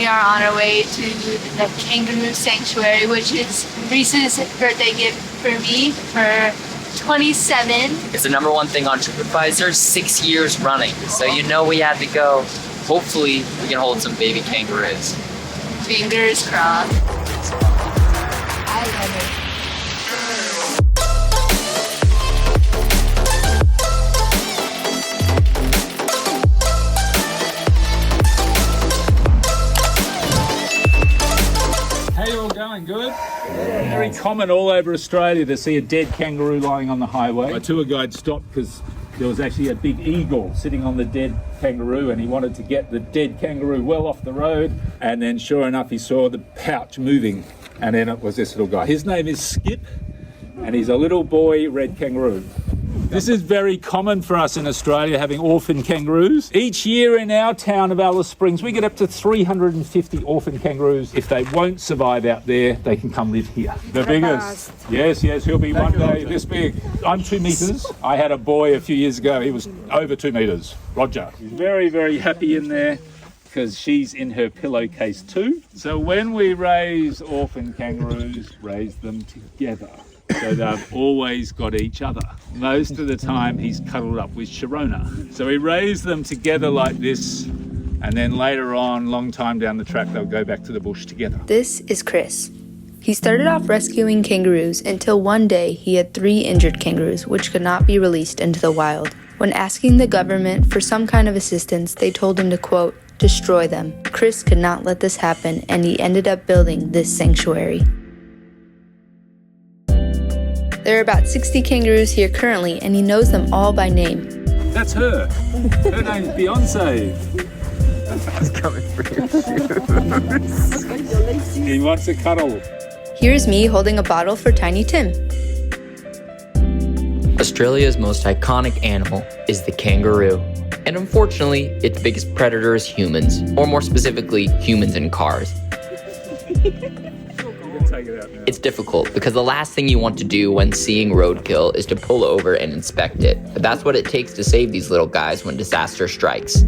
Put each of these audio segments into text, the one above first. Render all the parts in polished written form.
we are on our way to the Kangaroo Sanctuary, which is Rhys's birthday gift for me for 27. It's the #1 thing on TripAdvisor 6 years running. So you know we had to go. Hopefully we can hold some baby kangaroos. Fingers crossed. I love it. How you all going? Good? Very common all over Australia to see a dead kangaroo lying on the highway. My tour guide stopped because there was actually a big eagle sitting on the dead kangaroo, and he wanted to get the dead kangaroo well off the road, and then sure enough he saw the pouch moving, and then it was this little guy. His name is Skip, and he's a little boy red kangaroo. This is very common for us in Australia, having orphan kangaroos. Each year in our town of Alice Springs, we get up to 350 orphan kangaroos. If they won't survive out there, they can come live here. The biggest. Yes, he'll be one day this big. I'm 2 meters. I had a boy a few years ago, he was over 2 meters. Roger. He's very, very happy in there because she's in her pillowcase too. So when we raise orphan kangaroos, raise them together. So they've always got each other. Most of the time he's cuddled up with Sharona. So we raise them together like this, and then later on, long time down the track, they'll go back to the bush together. This is Chris. He started off rescuing kangaroos until one day he had 3 injured kangaroos which could not be released into the wild. When asking the government for some kind of assistance, they told him to, quote, destroy them. Chris could not let this happen, and he ended up building this sanctuary. There are about 60 kangaroos here currently, and he knows them all by name. That's her. Her name's Beyonce. He's coming for your shoes. He wants a cuddle. Here's me holding a bottle for Tiny Tim. Australia's most iconic animal is the kangaroo. And unfortunately, its biggest predator is humans, or more specifically, humans in cars. It's difficult because the last thing you want to do when seeing roadkill is to pull over and inspect it. But that's what it takes to save these little guys when disaster strikes.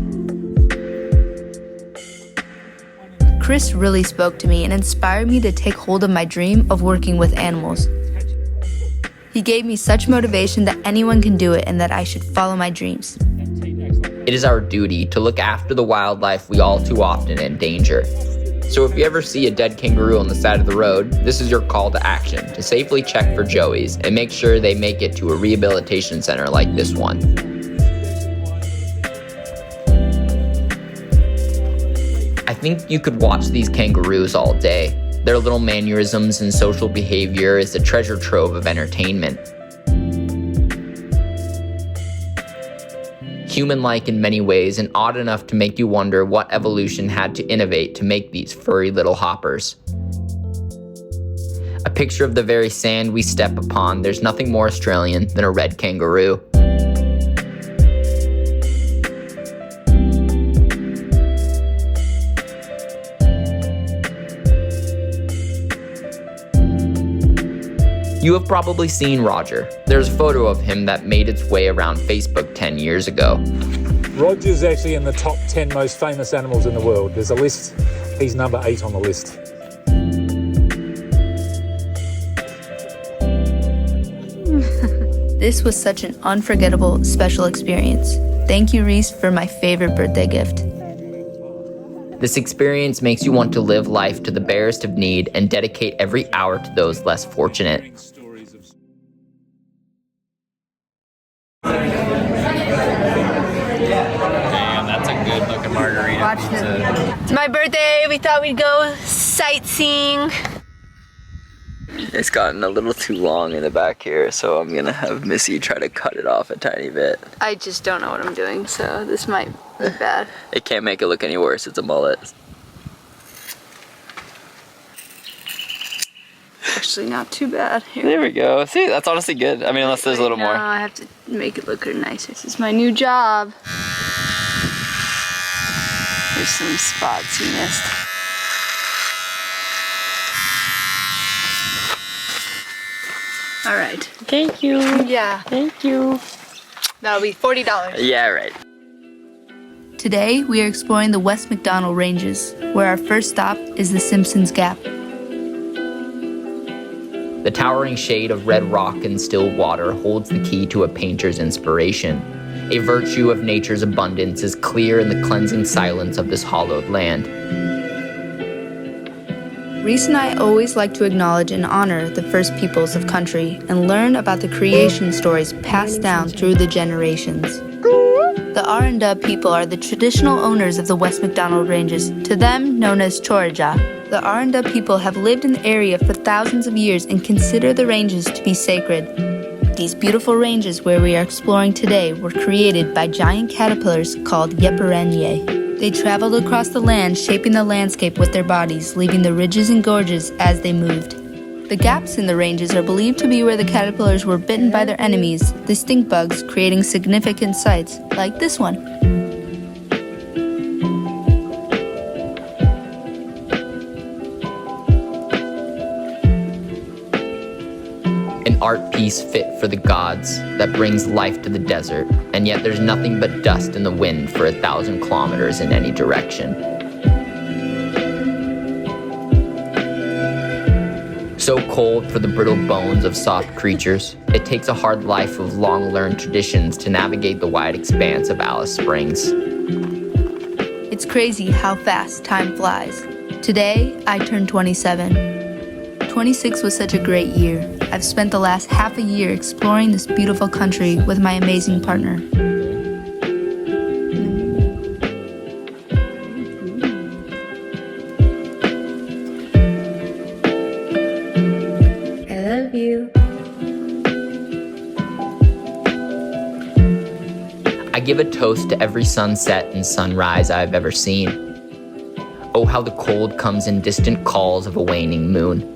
Chris really spoke to me and inspired me to take hold of my dream of working with animals. He gave me such motivation that anyone can do it and that I should follow my dreams. It is our duty to look after the wildlife we all too often endanger. So if you ever see a dead kangaroo on the side of the road, this is your call to action, to safely check for joeys and make sure they make it to a rehabilitation center like this one. I think you could watch these kangaroos all day. Their little mannerisms and social behavior is a treasure trove of entertainment. Human-like in many ways and odd enough to make you wonder what evolution had to innovate to make these furry little hoppers. A picture of the very sand we step upon, there's nothing more Australian than a red kangaroo. You have probably seen Roger. There's a photo of him that made its way around Facebook 10 years ago. Roger's actually in the top 10 most famous animals in the world. There's a list. He's number 8 on the list. This was such an unforgettable, special experience. Thank you, Rhys, for my favorite birthday gift. This experience makes you want to live life to the barest of need and dedicate every hour to those less fortunate. Damn, that's a good looking margarita. Watch it. It's my birthday. We thought we'd go sightseeing. It's gotten a little too long in the back here, so I'm gonna have Missy try to cut it off a tiny bit. I just don't know what I'm doing, so this might be bad. It can't make it look any worse, it's a mullet. Actually, not too bad. Here. There we go. See, that's honestly good. I mean, unless there's a little more. I have to make it look nicer. This is my new job. There's some spots you missed. All right. Thank you. Yeah. Thank you. That'll be $40. Yeah, right. Today, we are exploring the West MacDonnell Ranges, where our first stop is the Simpsons Gap. The towering shade of red rock and still water holds the key to a painter's inspiration. A virtue of nature's abundance is clear in the cleansing silence of this hollowed land. Rhys and I always like to acknowledge and honor the first peoples of country and learn about the creation stories passed down through the generations. The Aranda people are the traditional owners of the West MacDonnell Ranges, to them known as Chorija. The Aranda people have lived in the area for thousands of years and consider the ranges to be sacred. These beautiful ranges where we are exploring today were created by giant caterpillars called Yeperenye. They traveled across the land, shaping the landscape with their bodies, leaving the ridges and gorges as they moved. The gaps in the ranges are believed to be where the caterpillars were bitten by their enemies, the stink bugs, creating significant sites, like this one. An art piece fit for the gods that brings life to the desert, and yet there's nothing but dust in the wind for 1,000 kilometers in any direction. So cold for the brittle bones of soft creatures, it takes a hard life of long-learned traditions to navigate the wide expanse of Alice Springs. It's crazy how fast time flies. Today, I turned 27. 26 was such a great year. I've spent the last half a year exploring this beautiful country with my amazing partner. I love you. I give a toast to every sunset and sunrise I've ever seen. Oh, how the cold comes in distant calls of a waning moon.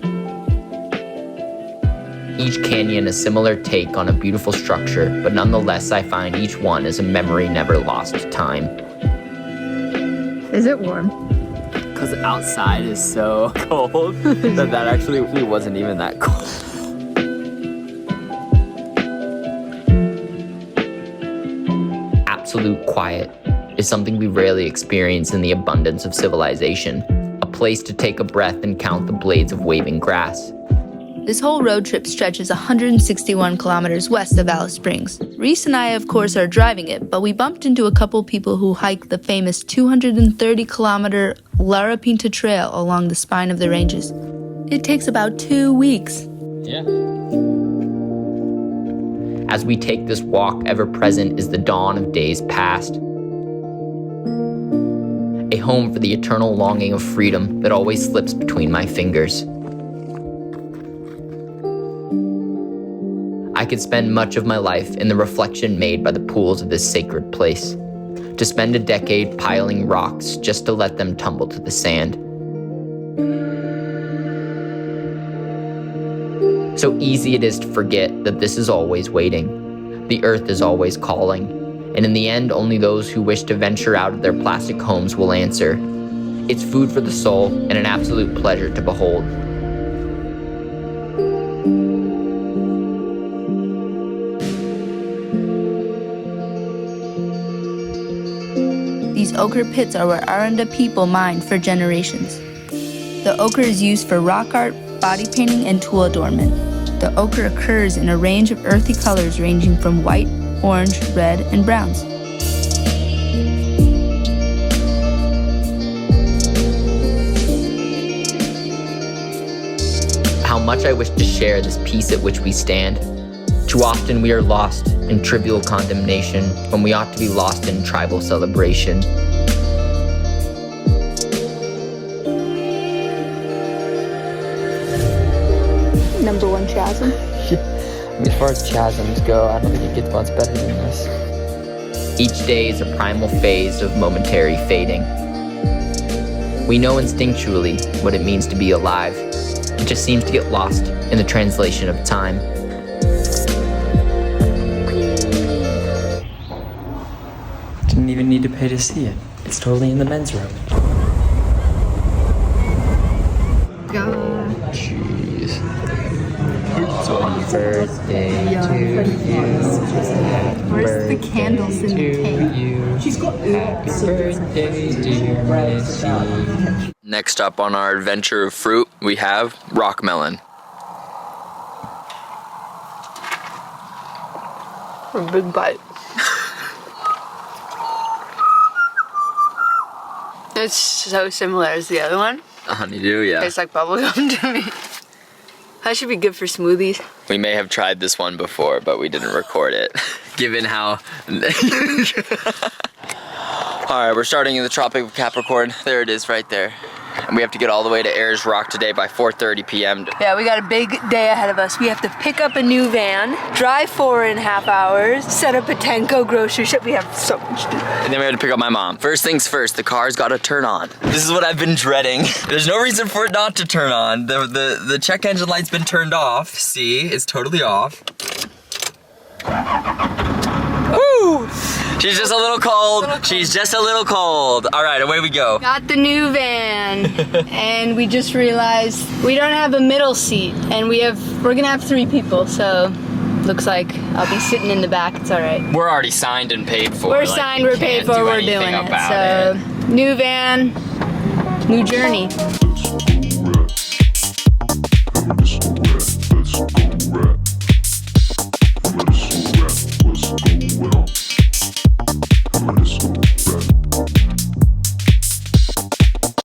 Each canyon a similar take on a beautiful structure, but nonetheless I find each one is a memory never lost to time. Is it warm? Because outside is so cold that actually wasn't even that cold. Absolute quiet is something we rarely experience in the abundance of civilization, a place to take a breath and count the blades of waving grass. This whole road trip stretches 161 kilometers west of Alice Springs. Rhys and I, of course, are driving it, but we bumped into a couple people who hike the famous 230-kilometer La Pinta Trail along the spine of the ranges. It takes about 2 weeks. Yeah. As we take this walk, ever present is the dawn of days past. A home for the eternal longing of freedom that always slips between my fingers. I could spend much of my life in the reflection made by the pools of this sacred place, to spend a decade piling rocks just to let them tumble to the sand. So easy it is to forget that this is always waiting. The earth is always calling, and in the end, only those who wish to venture out of their plastic homes will answer. It's food for the soul and an absolute pleasure to behold. These ochre pits are where Aranda people mined for generations. The ochre is used for rock art, body painting, and tool adornment. The ochre occurs in a range of earthy colors ranging from white, orange, red, and browns. How much I wish to share this peace at which we stand. Too often we are lost in trivial condemnation when we ought to be lost in tribal celebration. Number one chasm. I mean, as far as chasms go, I don't think it gets much better than this. Each day is a primal phase of momentary fading. We know instinctually what it means to be alive. It just seems to get lost in the translation of time. Didn't even need to pay to see it. It's totally in the men's room. Jeez. Happy birthday to you. Happy birthday. the candles in the cake. She's got happy birthday, dear Missy. Next up on our adventure of fruit, we have rock melon. A big bite. It's so similar as the other one. Honeydew, yeah. Tastes like bubblegum to me. That should be good for smoothies. We may have tried this one before, but we didn't record it. Given how... Alright, we're starting in the Tropic of Capricorn. There it is right there. And we have to get all the way to Ayers Rock today by 4:30 p.m. Yeah, we got a big day ahead of us. We have to pick up a new van, drive 4.5 hours, set up a tent, go grocery shop. We have so much to do. And then we have to pick up my mom. First things first, the car's got to turn on. This is what I've been dreading. There's no reason for it not to turn on. The check engine light's been turned off. See, it's totally off. Woo! She's just a little cold. She's just a little cold. All right, away we go. Got the new van, and we just realized we don't have a middle seat, and we're gonna have 3 people, so looks like I'll be sitting in the back. It's all right. We're already signed and paid for. We're signed, we're paid for, we're doing it. So, new van, new journey.